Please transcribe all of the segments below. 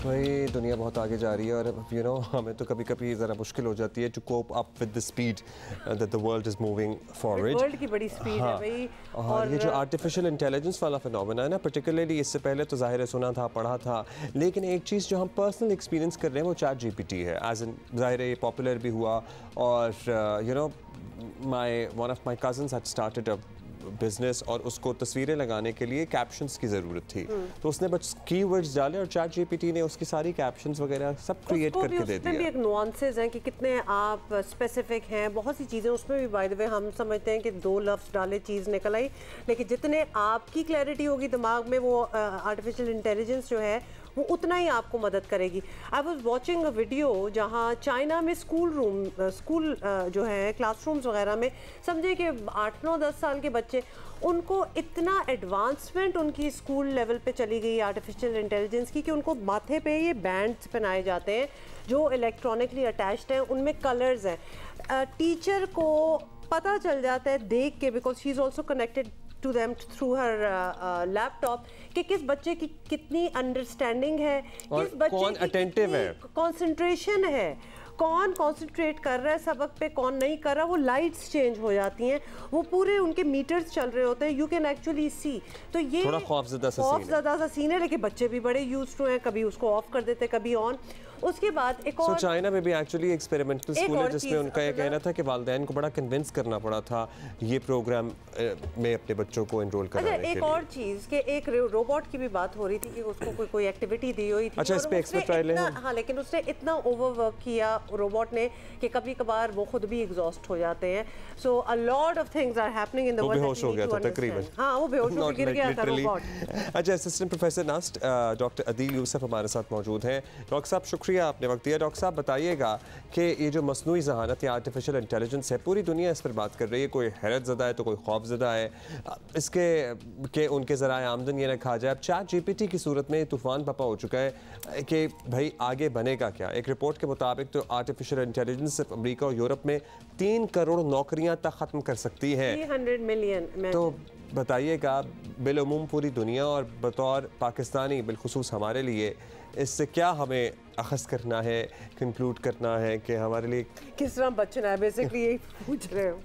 भाई दुनिया बहुत आगे जा रही है और हमें तो कभी कभी ज़रा मुश्किल हो जाती है to cope up with the speed that the world is moving forward. World की बड़ी स्पीड है भाई। और ये जो आर्टिफिशियल इंटेलिजेंस वाला फिनोमेना है ना, पर्टिकुलरली इससे पहले तो ज़ाहिर है सुना था, पढ़ा था, लेकिन एक चीज़ जो हम पर्सनल एक्सपीरियंस कर रहे हैं वो चैट जीपीटी है। एज इन ज़ाहिर है ये पॉपुलर भी हुआ और one of my cousins had started a business और उसको तस्वीरें लगाने के लिए कैप्शंस की ज़रूरत थी, तो उसने बस कीवर्ड्स डाले और चैट जीपीटी ने उसकी सारी कैप्शंस वगैरह सब क्रिएट करके दे दिया। भी एक नुआंसेस हैं कि कितने आप स्पेसिफिक हैं, बहुत सी चीज़ें उसमें भी। बाय द वे हम समझते हैं कि 2 लफ्ज़ डाले चीज़ निकल आई, लेकिन जितने आपकी क्लैरिटी होगी दिमाग में वो आर्टिफिशियल इंटेलिजेंस जो है वो उतना ही आपको मदद करेगी। I was watching a video जहाँ चाइना में स्कूल जो है क्लासरूम्स वगैरह में, समझे कि 8, 9, 10 साल के बच्चे, उनको इतना एडवांसमेंट उनकी स्कूल लेवल पे चली गई आर्टिफिशियल इंटेलिजेंस की कि उनको माथे पे ये बैंड्स पहनाए जाते हैं जो इलेक्ट्रॉनिकली अटैच्ड हैं, उनमें कलर्स हैं। टीचर को पता चल जाता है देख के, because she is also connected to them through her laptop, कि किस बच्चे की कितनी अंडरस्टैंडिंग है, किस बच्चे की अटेंटिव है, कंसंट्रेशन है, कौन कंसंट्रेट कर रहा है सबक पे, कौन नहीं कर रहा। वो लाइट्स चेंज हो जाती हैं, वो पूरे उनके मीटर्स चल रहे होते हैं, यू कैन एक्चुअली सी। तो ये थोड़ा खौफज़दा सा सीन है, लेकिन बच्चे भी बड़े यूज्ड टू हैं, कभी उसको ऑफ कर देते कभी ऑन। उसके बाद एक और चाइना में भी एक्चुअली एक्सपेरिमेंटल स्कूल है जिसमें उनका ये कहना था कि वालिदैन को बड़ा कन्विंस करना पड़ा था ये प्रोग्राम में अपने बच्चों को एनरोल कराने के लिए। एक और चीज़ कि एक रोबोट की भी बात हो रही थी कि उसको कोई एक्टिविटी दी हुई थी। अच्छा, इस पे एक्सपर्ट ट्रायल है। हाँ, लेकिन उसने इतना ओवरवर्क किया रोबोट ने कि कभी कभार वो खुद भी एग्जॉस्ट हो जाते हैं। So a lot of things are happening in the world. बेहोश हो गया था तकरीबन। हाँ, वो बेहोश होकर गिर गया था रोबोट। अच्छा, assistant professor NUST doctor Adeel Yusuf हमारे साथ मौजूद हैं। डॉक्टर साहब शुक्रिया आपने वक्त दिया। डॉक्टर साहब बताइएगा कि ये जो मसनूई ज़हानत या आर्टिफिशियल इंटेलिजेंस है, पूरी दुनिया इस पर बात कर रही है, कोई हैरतज़दा है तो कोई खौफज़दा है, इसके कि उनके ज़राए आमदन ये ना खा जाए। अब चैट जीपीटी की सूरत में तूफ़ान पपा हो चुका है कि भाई आगे बनेगा क्या। एक रिपोर्ट के मुताबिक तो आर्टिफिशियल इंटेलिजेंस सिर्फ अमेरिका और यूरोप में 3 करोड़ नौकरियां तक ख़त्म कर सकती है। 300 मिलियन। तो बताइएगा बिलउमूम पूरी दुनिया और बतौर पाकिस्तानी बिलखुसूस हमारे लिए इससे क्या हमें अखज़ करना है, कंक्लूड करना है कि हमारे लिए किस तरह बचना है, बेसिकली यही पूछ रहे हो।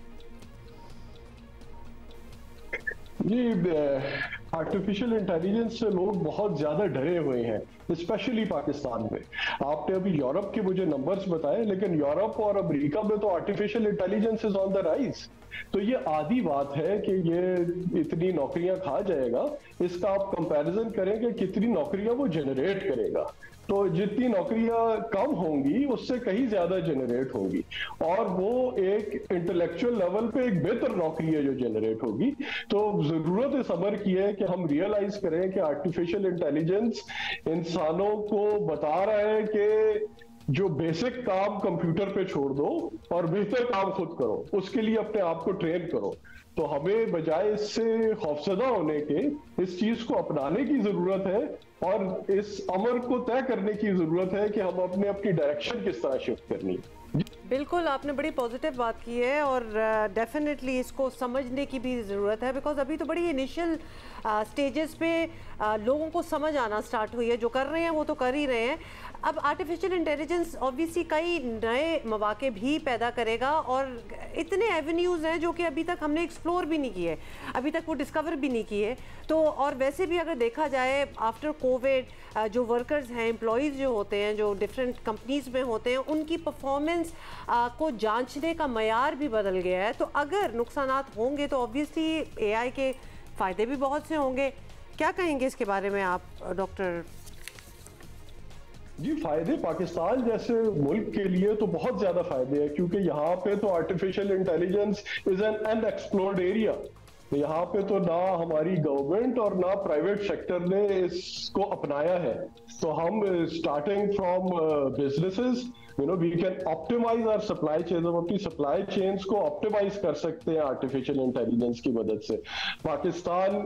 जी, आर्टिफिशियल इंटेलिजेंस से लोग बहुत ज्यादा डरे हुए हैं, स्पेशली पाकिस्तान में। आपने अभी यूरोप के मुझे नंबर्स बताए, लेकिन यूरोप और अमेरिका में तो artificial intelligence is on the rise. तो ये आधी बात है कि ये इतनी नौकरियां खा जाएगा। इसका आप कंपैरिजन करें कि कितनी नौकरियां वो जनरेट करेगा, तो जितनी नौकरियां कम होंगी उससे कहीं ज्यादा जनरेट होंगी, और वो एक इंटेलेक्चुअल लेवल पे एक बेहतर नौकरी है जो जनरेट होगी। तो जरूरत है सब्र की है कि हम रियलाइज करें कि आर्टिफिशियल इंटेलिजेंस इंसानों को बता रहा है कि जो बेसिक काम कंप्यूटर पे छोड़ दो और बेहतर काम खुद करो, उसके लिए अपने आप को ट्रेन करो। तो हमें बजाय इससे खौफजदा होने के इस चीज को अपनाने की जरूरत है, और इस अमर को तय करने की जरूरत है कि हम अपनी डायरेक्शन किस तरह शिफ्ट करनी है। बिल्कुल, आपने बड़ी पॉजिटिव बात की है और डेफिनेटली इसको समझने की भी ज़रूरत है, बिकॉज अभी तो बड़ी इनिशियल स्टेजेस पे लोगों को समझ आना स्टार्ट हुई है। जो कर रहे हैं वो तो कर ही रहे हैं। अब आर्टिफिशियल इंटेलिजेंस ऑब्वियसली कई नए मौके भी पैदा करेगा, और इतने एवेन्यूज़ हैं जो कि अभी तक हमने एक्सप्लोर भी नहीं किए, अभी तक वो डिस्कवर भी नहीं किए। तो और वैसे भी अगर देखा जाए आफ्टर कोविड जो वर्कर्स हैं, एम्प्लॉयज़ जो होते हैं, जो डिफरेंट कंपनीज़ में होते हैं, उनकी परफॉर्मेंस को जांचने का मयार भी बदल गया है। तो अगर नुकसानात होंगे तो ऑब्वियसली एआई के फ़ायदे भी बहुत से होंगे। क्या कहेंगे इसके बारे में आप डॉक्टर? जी, फायदे पाकिस्तान जैसे मुल्क के लिए तो बहुत ज्यादा फायदे हैं, क्योंकि यहाँ पे तो artificial intelligence is an unexplored area. यहाँ पे तो ना हमारी गवर्नमेंट और ना प्राइवेट सेक्टर ने इसको अपनाया है। तो हम starting from businesses, we can optimize our supply chain. हम अपनी सप्लाई चेन्स को ऑप्टिमाइज कर सकते हैं आर्टिफिशियल इंटेलिजेंस की मदद से। Pakistan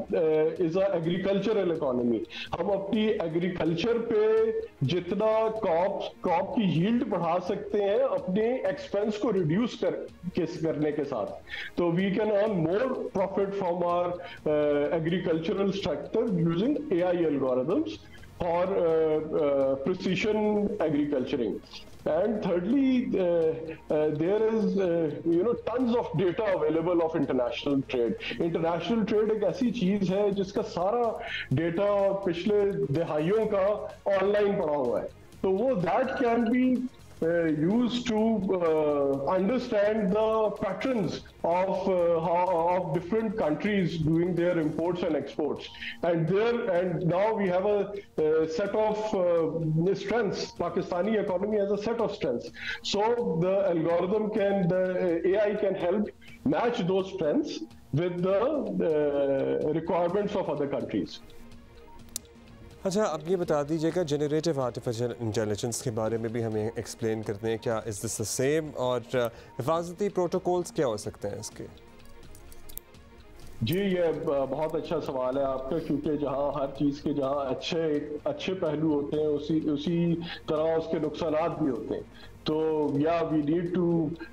is a agricultural economy. हम अपनी एग्रीकल्चर पे जितना क्रॉप की यील्ड बढ़ा सकते हैं अपने एक्सपेंस को रिड्यूस करने के साथ, तो we can earn more profit from our agricultural structure using AI algorithms. for precision agriculturing. And thirdly, there is tons of data available of international trade. International trade एक ऐसी चीज है जिसका सारा डेटा पिछले दहाइयों का ऑनलाइन पड़ा हुआ है, तो वो that can be used to understand the patterns of different countries doing their imports and exports, and now we have a set of strengths. Pakistani economy has a set of strengths, so the AI can help match those strengths with the requirements of other countries. अच्छा, अब ये बता दीजिएगा generative artificial intelligence के बारे में भी हमें एक्सप्लेन करते हैं, क्या इज़ दिस द सेम, और हिफाजती प्रोटोकॉल्स क्या हो सकते हैं इसके? जी, ये बहुत अच्छा सवाल है आपका, क्योंकि जहाँ हर चीज़ के जहाँ अच्छे पहलू होते हैं उसी तरह उसके नुकसानात भी होते हैं। तो we need to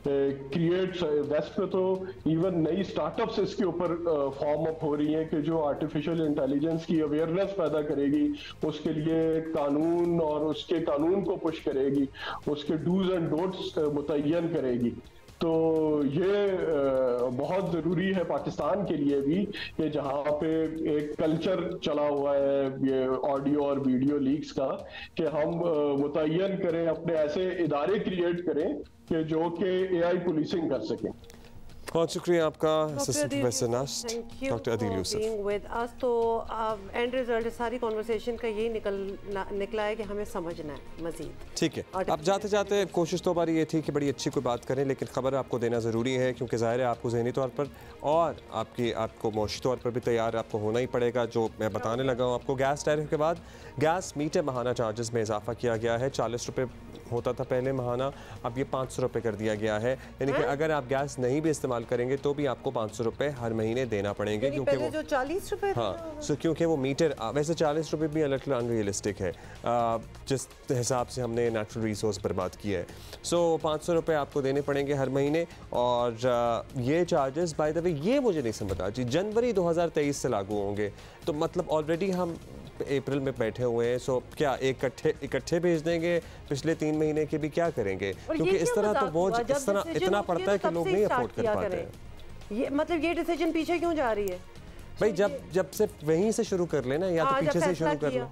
create, waste पे तो इवन नई स्टार्टअप्स इसके ऊपर फॉर्म अप हो रही हैं कि जो आर्टिफिशियल इंटेलिजेंस की अवेयरनेस पैदा करेगी, उसके लिए कानून और उसके कानून को पुश करेगी, उसके डूज एंड डोंट्स मुतय्यन करेगी। तो ये बहुत ज़रूरी है पाकिस्तान के लिए भी कि जहाँ पे एक कल्चर चला हुआ है ये ऑडियो और वीडियो लीक्स का, कि हम मुतय्यन करें, अपने ऐसे इदारे क्रिएट करें कि जो कि AI पुलिसिंग कर सकें। बहुत शुक्रिया आपका assistant professor NUST doctor Adeel Yusuf. तो एंड रिजल्ट सारी कॉन्वर्सेशन का यही निकला है कि हमें समझना है मजीद। ठीक है, अब जाते जाते कोशिश तो हमारी ये थी कि बड़ी अच्छी कोई बात करें, लेकिन ख़बर आपको देना ज़रूरी है, क्योंकि ज़ाहिर है आपको ज़हनी तौर पर और आपको मौशी तौर पर भी तैयार आपको होना ही पड़ेगा। जो मैं बताने लगा हूँ आपको, गैस टैरिफ के बाद गैस मीटर माहाना चार्जेस में इजाफा किया गया है। 40 रुपये होता था पहले माहाना, अब ये 500 रुपये कर दिया गया है। यानी कि अगर आप गैस नहीं भी इस्तेमाल करेंगे तो भी आपको 500 रुपये हर महीने देना पड़ेंगे, क्योंकि वो जो 40 रुपये, हाँ, क्योंकि वो मीटर वैसे 40 रुपये भी अलग अनरियलिस्टिक है जिस हिसाब से हमने नेचुरल रिसोर्स बर्बाद किया है। 500 रुपये आपको देने पड़ेंगे हर महीने। और ये चार्जेस बाय द वे, ये मुझे नहीं समझ जी, जनवरी 2023 से लागू होंगे, तो मतलब ऑलरेडी हम अप्रैल में बैठे हुए हैं। सो क्या इकट्ठे भेज देंगे पिछले 3 महीने के भी, क्या करेंगे? क्योंकि इस तरह तो बोझ इतना पड़ता है कि लोग नहीं अफोर्ड कर पाते हैं। ये मतलब ये डिसीजन पीछे क्यों जा रही है भाई? जब से वहीं से शुरू कर लेना, या तो पीछे से शुरू कर लेना।